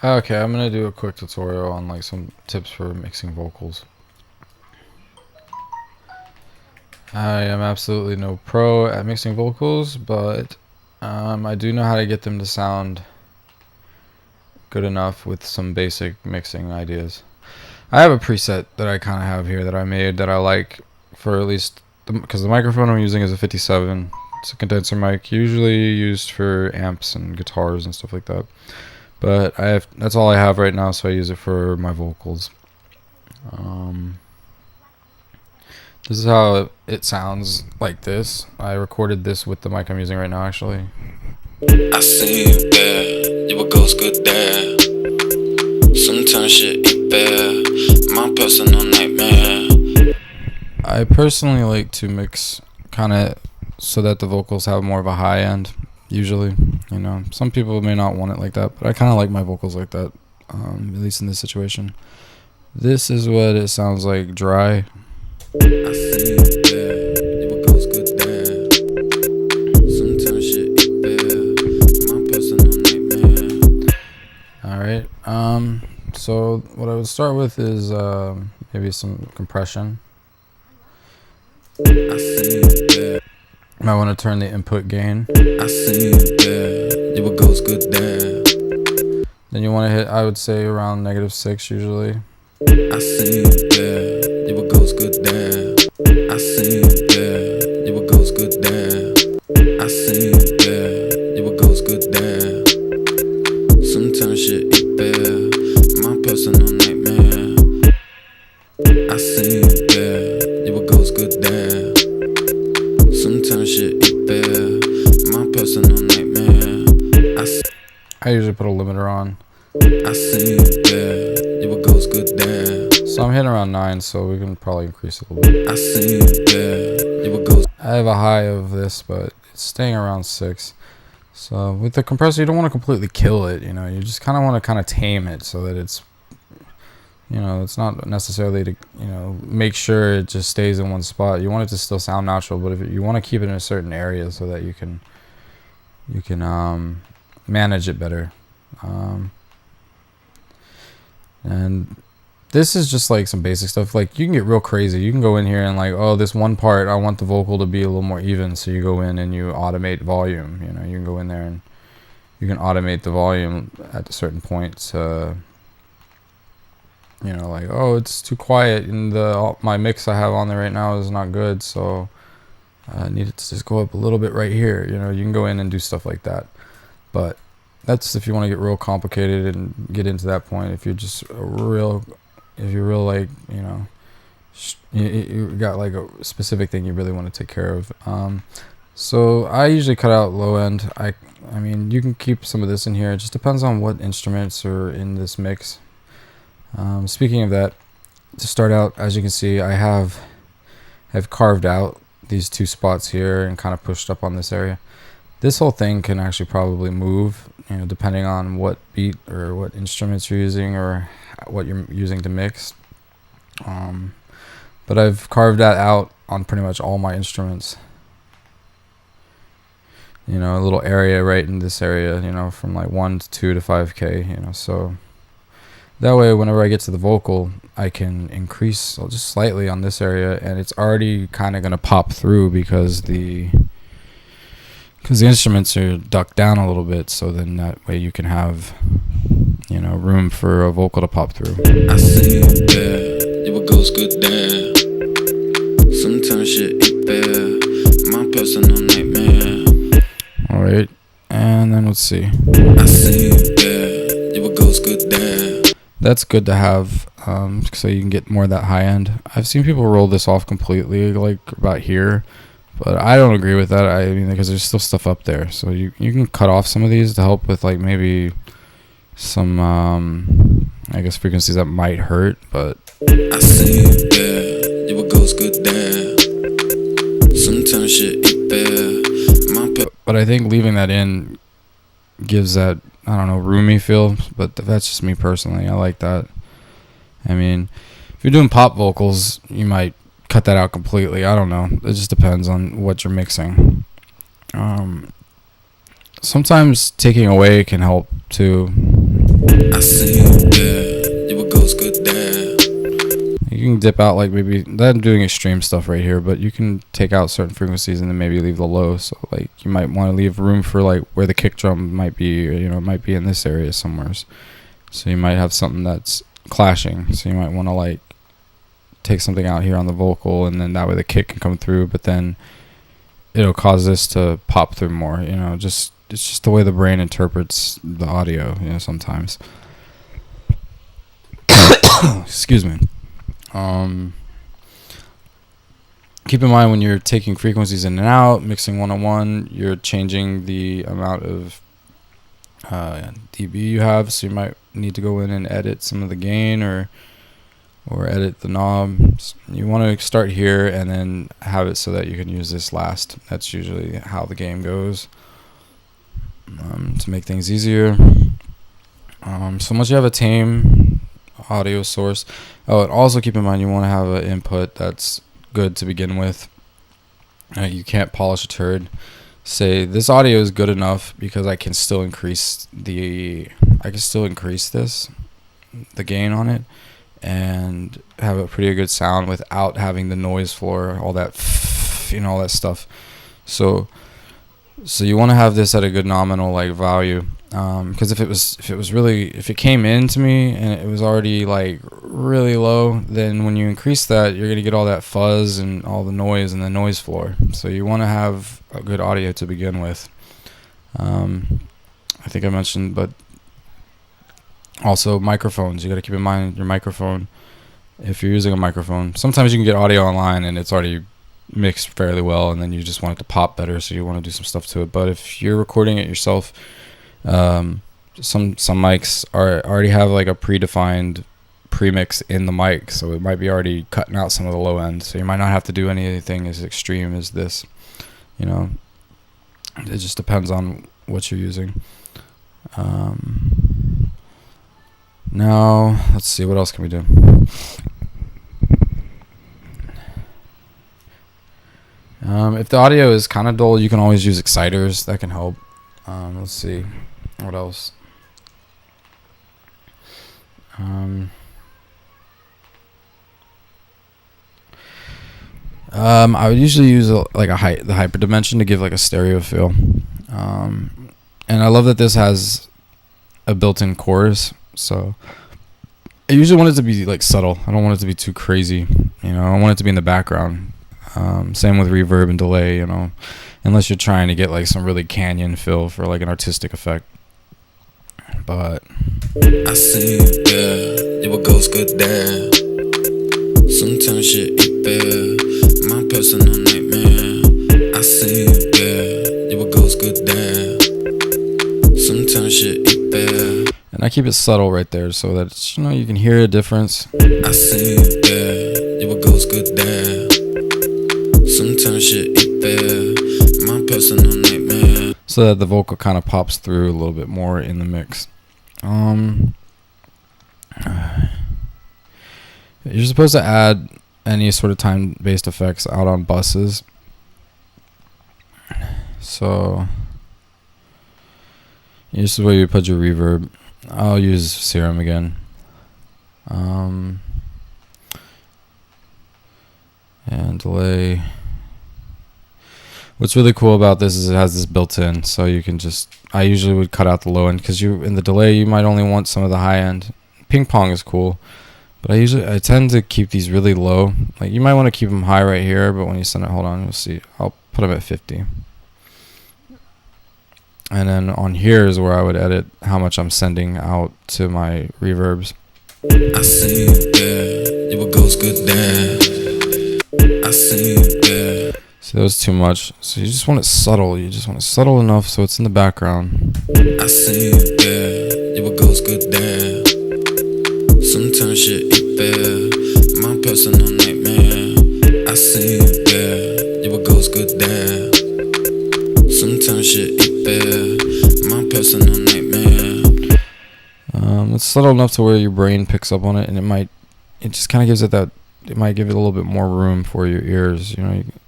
Okay, I'm gonna do a quick tutorial on like some tips for mixing vocals. I am absolutely no pro at mixing vocals, but I do know how to get them to sound good enough with some basic mixing ideas. I have a preset that I kind of have here that I made that I like for at least because the microphone I'm using is a 57. It's a condenser mic, usually used for amps and guitars and stuff like that. But that's all I have right now, so I use it for my vocals. This is how it sounds like this. I recorded this with the mic I'm using right now, actually. I see you there, you a ghost good there. Sometimes shit ain't fair, my personal nightmare. I personally like to mix kind of so that the vocals have more of a high end, usually. You know, some people may not want it like that, but I kind of like my vocals like that, at least in this situation. This is what it sounds like dry. I see you there, you a ghost good there. Sometimes shit ain't fair, my personal nightmare. Alright, so what I would start with is maybe some compression. I see you there, You might want to turn the input gain. I see you there, you a ghost good there. Then you want to hit, I would say, around -6 usually. I see you there, you a ghost good there. I see you there, you a ghost good there. I see you there, you a ghost good there. Sometimes shit ain't fair, my personal nightmare. I see you there, you a ghost good there. Sometimes shit ain't fair, my personal nightmare. I usually put a limiter on. I see you there, you a ghost good there. So I'm hitting around 9, so we can probably increase it a little bit. I see you there, you a ghost. I have a high of this, but it's staying around 6. So with the compressor, you don't want to completely kill it, you know. You just kind of want to kind of tame it so that it's, you know, it's not necessarily to, you know, make sure it just stays in one spot. You want it to still sound natural, but if you want to keep it in a certain area so that you can manage it better. And this is just like some basic stuff. Like you can get real crazy. You can go in here and like, oh, this one part, I want the vocal to be a little more even. So you go in and you automate volume. You know, you can go in there and you can automate the volume at a certain point to, you know, like, oh, it's too quiet and my mix I have on there right now is not good. So I need it to just go up a little bit right here. You know, you can go in and do stuff like that. But that's if you want to get real complicated and get into that point. If you're just if you're real, like, you know, you got like a specific thing you really want to take care of. So I usually cut out low end. I mean, you can keep some of this in here. It just depends on what instruments are in this mix. Speaking of that, to start out, as you can see, I have carved out these 2 spots here and kind of pushed up on this area. This whole thing can actually probably move, you know, depending on what beat or what instruments you're using or what you're using to mix. But I've carved that out on pretty much all my instruments. You know, a little area right in this area, you know, from like 1 to 2 to 5K, you know, so that way whenever I get to the vocal, I can increase just slightly on this area and it's already kind of going to pop through because the instruments are ducked down a little bit, so then that way you can have, you know, room for a vocal to pop through. I see you there, you a ghost good there. Sometimes shit ain't fair, my personal nightmare. Alright, and then let's see. I see you there, you a ghost good there. That's good to have, so you can get more of that high end. I've seen people roll this off completely, like about here. But I don't agree with that. I mean, because there's still stuff up there. So you can cut off some of these to help with like maybe some, I guess, frequencies that might hurt. But I see you there, you a ghost good there. Sometimes shit ain't fair. But I think leaving that in gives that, I don't know, roomy feel. But that's just me personally. I like that. I mean, if you're doing pop vocals, you might cut that out completely. I don't know. It just depends on what you're mixing. Sometimes taking away can help too. I seen you there, you were ghost good there. You can dip out, like maybe I'm doing extreme stuff right here, but you can take out certain frequencies and then maybe leave the low. So like you might want to leave room for like where the kick drum might be, or, it might be in this area somewhere. So you might have something that's clashing. So you might want to like take something out here on the vocal, and then that way the kick can come through, but then it'll cause this to pop through more. It's just the way the brain interprets the audio. Sometimes. Excuse me. Keep in mind when you're taking frequencies in and out, mixing 101, you're changing the amount of dB you have, so you might need to go in and edit some of the gain or edit the knob. You want to start here and then have it so that you can use this last. That's usually how the game goes, to make things easier. So once you have a tame audio source, and also keep in mind you want to have an input that's good to begin with. You can't polish a turd. Say this audio is good enough because I can still increase the gain on it and have a pretty good sound without having the noise floor, all that all that stuff. So you want to have this at a good nominal like value, because if it came into me and it was already like really low, then when you increase that, you're gonna get all that fuzz and all the noise and the noise floor. So you want to have a good audio to begin with. I think I mentioned, but also microphones. You got to keep in mind your microphone. If you're using a microphone, sometimes you can get audio online and it's already mixed fairly well, and then you just want it to pop better, so you want to do some stuff to it. But if you're recording it yourself, some mics already have like a predefined premix in the mic, so it might be already cutting out some of the low end, so you might not have to do anything as extreme as this. It just depends on what you're using. Now let's see, what else can we do? If the audio is kind of dull, you can always use exciters. That can help. Let's see. What else? I would usually use the hyperdimension to give like a stereo feel. And I love that this has a built-in chorus. So I usually want it to be like subtle. I don't want it to be too crazy. I don't want it to be in the background. Same with reverb and delay, unless you're trying to get like some really canyon feel for like an artistic effect. But I seen you there, you were ghost good there. Sometimes you eat there, my personal nightmare. I seen you there, you were ghost good there. Sometimes you eat there. And I keep it subtle right there so that it's, you can hear a difference. I seen you there, you were ghost good there. Sometimes you eat there, my personal nightmare. So that the vocal kind of pops through a little bit more in the mix. You're supposed to add any sort of time-based effects out on buses. So this is where you put your reverb. I'll use Serum again. And delay. What's really cool about this is it has this built-in, so you can I usually would cut out the low end, because in the delay you might only want some of the high end. Ping pong is cool, but I tend to keep these really low. Like you might want to keep them high right here, but when you send it, hold on, you'll see. I'll put them at 50. And then on here is where I would edit how much I'm sending out to my reverbs. I seen you there, you were ghost good there. I seen you there. So that was too much. So you just want it subtle. You just want it subtle enough so it's in the background. I seen you there, you were ghost good there. Sometimes you eat there, my personal nightmare. I seen you there, you were ghost good there. Sometimes you eat there, my personal nightmare. It's subtle enough to where your brain picks up on it, and it just kind of gives it that. It might give it a little bit more room for your ears.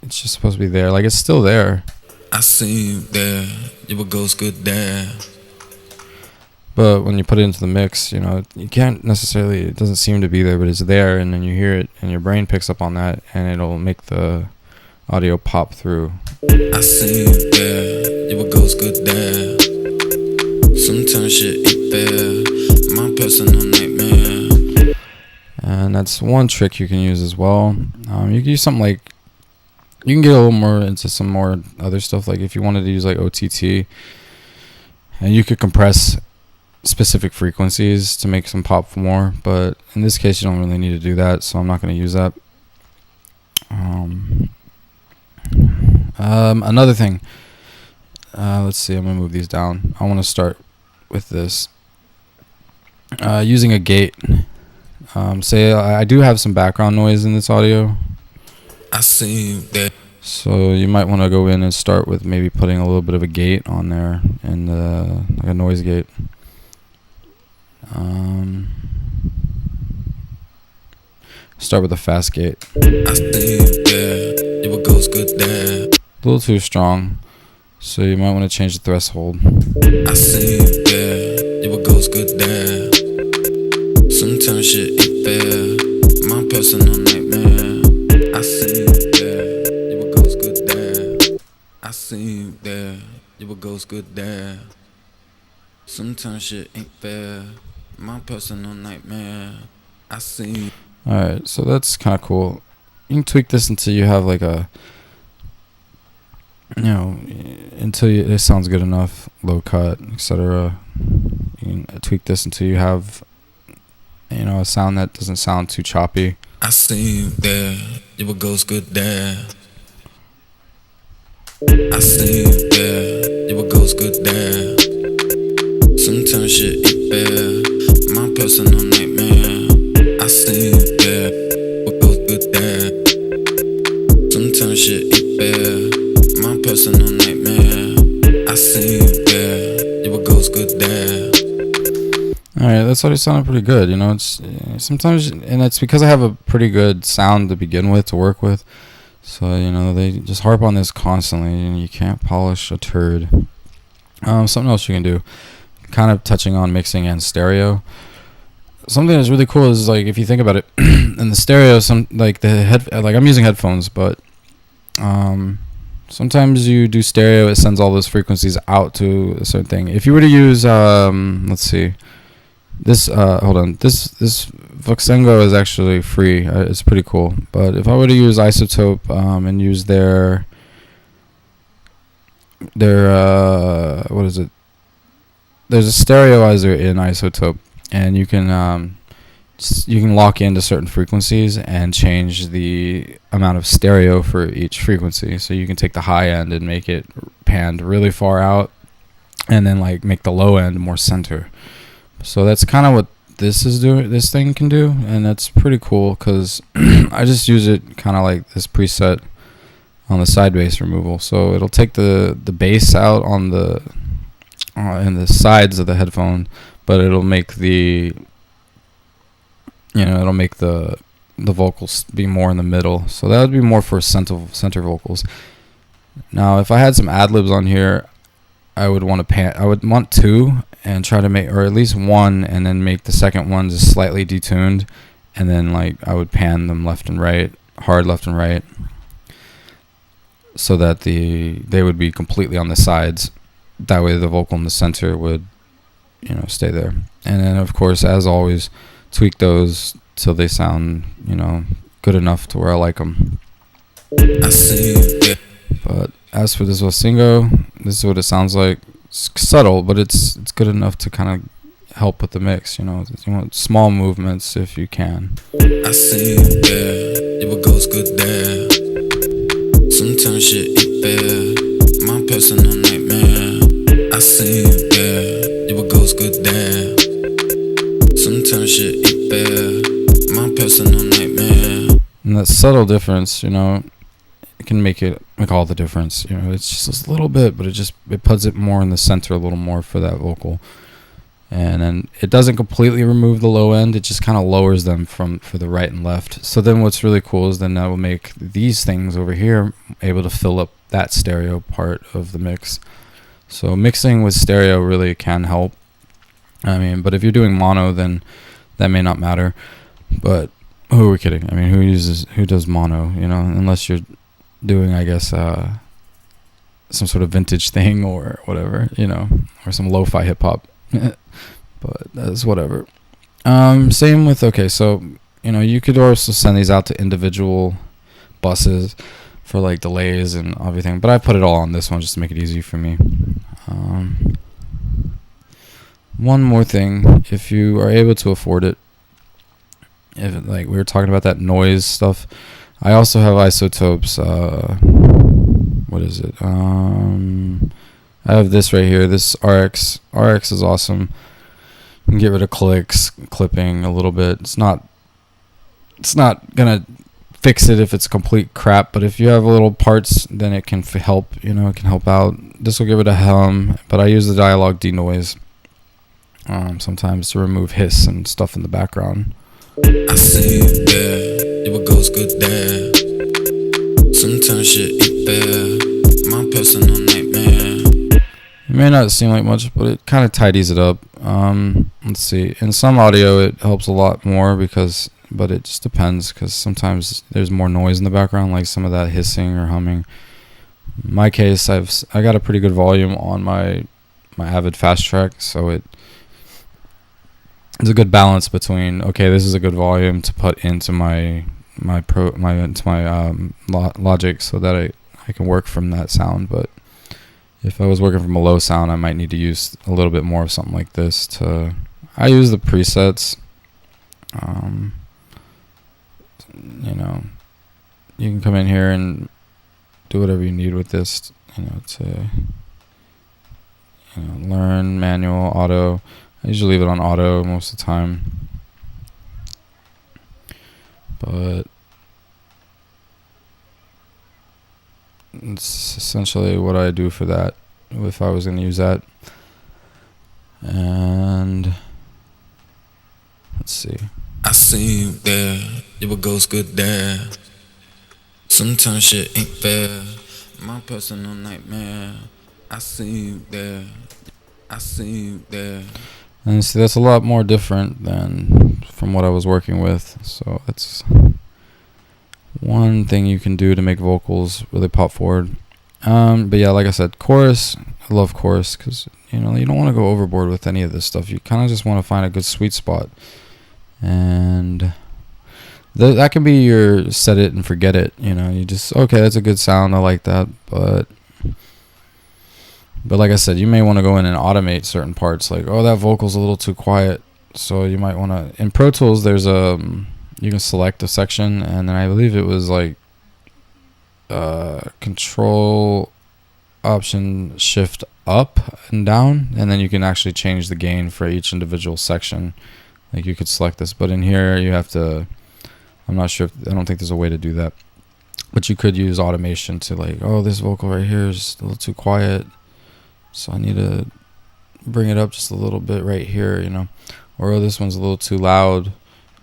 It's just supposed to be there. Like it's still there. I seen you there, you were ghost good there. But when you put it into the mix, you know, you can't necessarily, it doesn't seem to be there, but it's there, and then you hear it, and your brain picks up on that, and it'll make the audio pop through. I seen you there, you were ghost good there. Sometimes shit ain't fair, my personal nightmare. And that's one trick you can use as well. You can use something like, you can get a little more into some more other stuff, like if you wanted to use like OTT, and you could compress specific frequencies to make some pop more, but in this case you don't really need to do that, so I'm not going to use that. Another thing, let's see, I'm going to move these down. I want to start with this, using a gate. Say I do have some background noise in this audio, I seen you there. so you might want to go in and start with maybe putting a little bit of a gate on there, and like a noise gate. Start with a fast gate. I seen you there, you were ghost good there. A little too strong, so you might want to change the threshold. I seen you there, you were ghost good there. Sometimes shit ain't fair, my personal nightmare. I seen you there, you were ghost good there. I seen you there, you were ghost good there. Sometimes shit ain't fair, my personal nightmare. I seen you. Alright, so that's kind of cool. You can tweak this until you have like a, you know, until it sounds good enough, low cut, etc. You can tweak this until you have, you know, a sound that doesn't sound too choppy. I seen you there, you were ghost good there. I seen you there, you were ghost good there. Sometimes shit ain't fair, my personal nightmare. I seen you there, you were ghost good there. Sometimes shit ain't fair, my personal nightmare. I seen you there, you were ghost good there. Alright, that's already sounded pretty good, you know, it's sometimes, and it's because I have a pretty good sound to begin with, to work with, so, you know, they just harp on this constantly, and you can't polish a turd. Something else you can do, kind of touching on mixing and stereo. Something that's really cool is, like, if you think about it, in the stereo, like I'm using headphones, but, sometimes you do stereo, it sends all those frequencies out to a certain thing. If you were to use, let's see, this hold on, this Voxengo is actually free. It's pretty cool. But if I were to use iZotope and use their what is it? There's a stereoizer in iZotope, and you can lock into certain frequencies and change the amount of stereo for each frequency. So you can take the high end and make it panned really far out, and then like make the low end more center. So that's kind of what this thing can do, and that's pretty cool because I just use it kind of like this preset on the side bass removal. So it'll take the bass out on the in the sides of the headphone, but it'll make the vocals be more in the middle. So that would be more for center vocals. Now, if I had some ad-libs on here, I would want two and try to make, or at least one, and then make the second one just slightly detuned, and then like I would pan them left and right, hard left and right, so that they would be completely on the sides. That way the vocal in the center would, you know, stay there. And then of course, as always, tweak those till they sound, you know, good enough to where I like them. I see you there. But as for this Voxengo, this is what it sounds like. It's subtle, but it's good enough to kind of help with the mix. You know, you want small movements if you can. I see you there, you were ghost good there. Sometimes shit ain't fair, my personal nightmare. I see you there, you were ghost good there. Sometimes shit ain't fair, my personal nightmare. And that subtle difference, you know, it can make all the difference. You know, it's just a little bit, but it puts it more in the center a little more for that vocal. And then it doesn't completely remove the low end, it just kind of lowers them for the right and left. So then what's really cool is then that will make these things over here able to fill up that stereo part of the mix. So mixing with stereo really can help. I mean, but if you're doing mono, then that may not matter. But who are we kidding? I mean, who does mono? You know, unless you're doing, I guess, some sort of vintage thing or whatever, you know, or some lo-fi hip hop. But that's whatever. Same with, okay, so, you know, you could also send these out to individual buses for like delays and everything, but I put it all on this one just to make it easy for me. One more thing, if you are able to afford it, if like we were talking about that noise stuff, I also have isotopes. What is it? I have this right here. This RX. RX is awesome. You can get rid of clicks, clipping a little bit. It's not gonna fix it if it's complete crap, but if you have little parts, then it can help. You know, it can help out. This will give it a hum, but I use the dialogue denoise sometimes to remove hiss and stuff in the background. I see you there, you a ghost good there. Sometimes shit ain't fair, my personal nightmare. It may not seem like much, but it kind of tidies it up. Let's see. In some audio, it helps a lot more but it just depends, because sometimes there's more noise in the background, like some of that hissing or humming. In my case, I got a pretty good volume on my Avid Fast Track, so it's a good balance between, okay, this is a good volume to put into my Logic so that I can work from that sound. But if I was working from a low sound, I might need to use a little bit more of something like this. I use the presets. You know, you can come in here and do whatever you need with this, you know, to learn manual, auto. I usually leave it on auto most of the time, but it's essentially what I do for that if I was going to use that. And let's see. I see you there, you a ghost good there. Sometimes shit ain't fair, my personal nightmare. I see you there, I see you there. And see, that's a lot more different than from what I was working with. So that's one thing you can do to make vocals really pop forward. But yeah, like I said, chorus, I love chorus, because you don't want to go overboard with any of this stuff. You kind of just want to find a good sweet spot. And that can be your set it and forget it. You just, okay, that's a good sound, I like that. But like I said, you may want to go in and automate certain parts, like, oh, that vocal's a little too quiet, so you might want to, in Pro Tools there's you can select a section, and then I believe it was like Control Option Shift up and down, and then you can actually change the gain for each individual section. Like, you could select this, but in here you have to, I'm not sure, I don't think there's a way to do that, but you could use automation to, like, oh, this vocal right here is a little too quiet, so I need to bring it up just a little bit right here, or, oh, this one's a little too loud,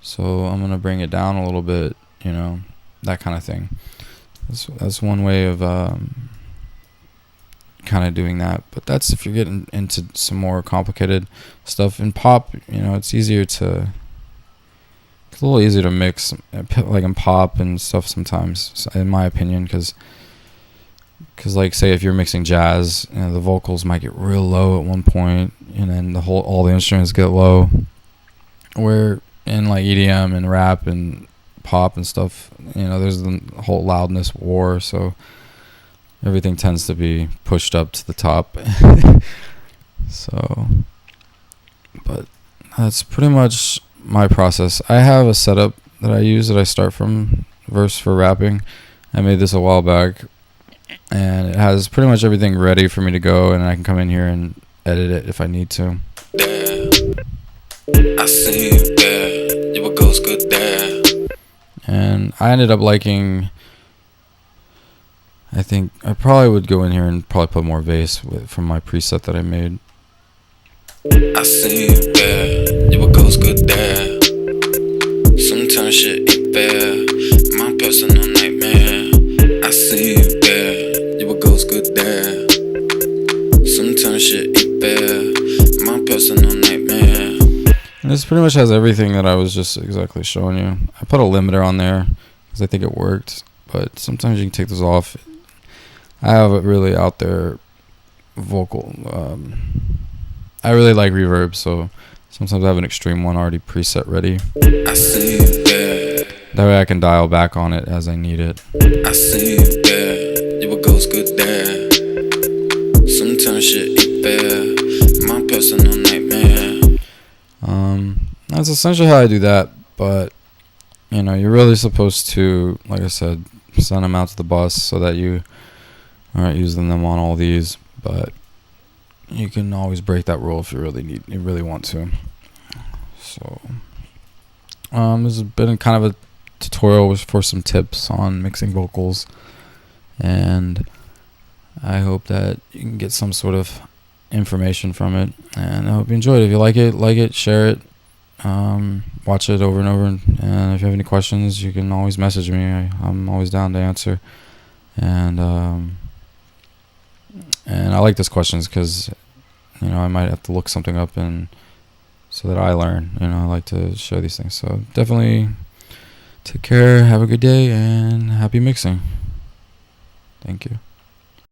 so I'm going to bring it down a little bit, that kind of thing. That's one way of kind of doing that. But that's if you're getting into some more complicated stuff. In pop, it's a little easier to mix, like in pop and stuff sometimes, in my opinion, because like, say if you're mixing jazz, the vocals might get real low at one point, and then all the instruments get low. Where in like EDM and rap and pop and stuff, there's the whole loudness war, so everything tends to be pushed up to the top. So, but that's pretty much my process. I have a setup that I use that I start from Verse for rapping. I made this a while back, and it has pretty much everything ready for me to go, and I can come in here and edit it if I need to. There, I see you there, you a ghost good there. And I ended up liking, I think I probably would go in here and probably put more bass from my preset that I made. I see you there, you a ghost good there. Sometimes shit ain't fair, my personal nightmare. I see you there, you a ghost good there. Sometimes shit ain't fair, my personal nightmare. This pretty much has everything that I was just exactly showing you. I put a limiter on there because I think it worked, but sometimes you can take this off. I have a really out there vocal. I really like reverb, so sometimes I have an extreme one already preset ready. I see you there. That way I can dial back on it as I need it. I see you there. You a ghost good there. Sometimes shit ain't fair. My personal nightmare. That's essentially how I do that, but you know, you're really supposed to, like I said, send them out to the bus so that you aren't using them on all these, but you can always break that rule if you really want to. So this has been kind of a tutorial for some tips on mixing vocals, and I hope that you can get some sort of information from it, and I hope you enjoyed it. If you like it, share it, watch it over and over, and if you have any questions, you can always message me. I'm always down to answer, and I like these questions because, you know, I might have to look something up and so that I learn. You know, I like to share these things. So definitely take care, have a good day, and happy mixing. Thank you.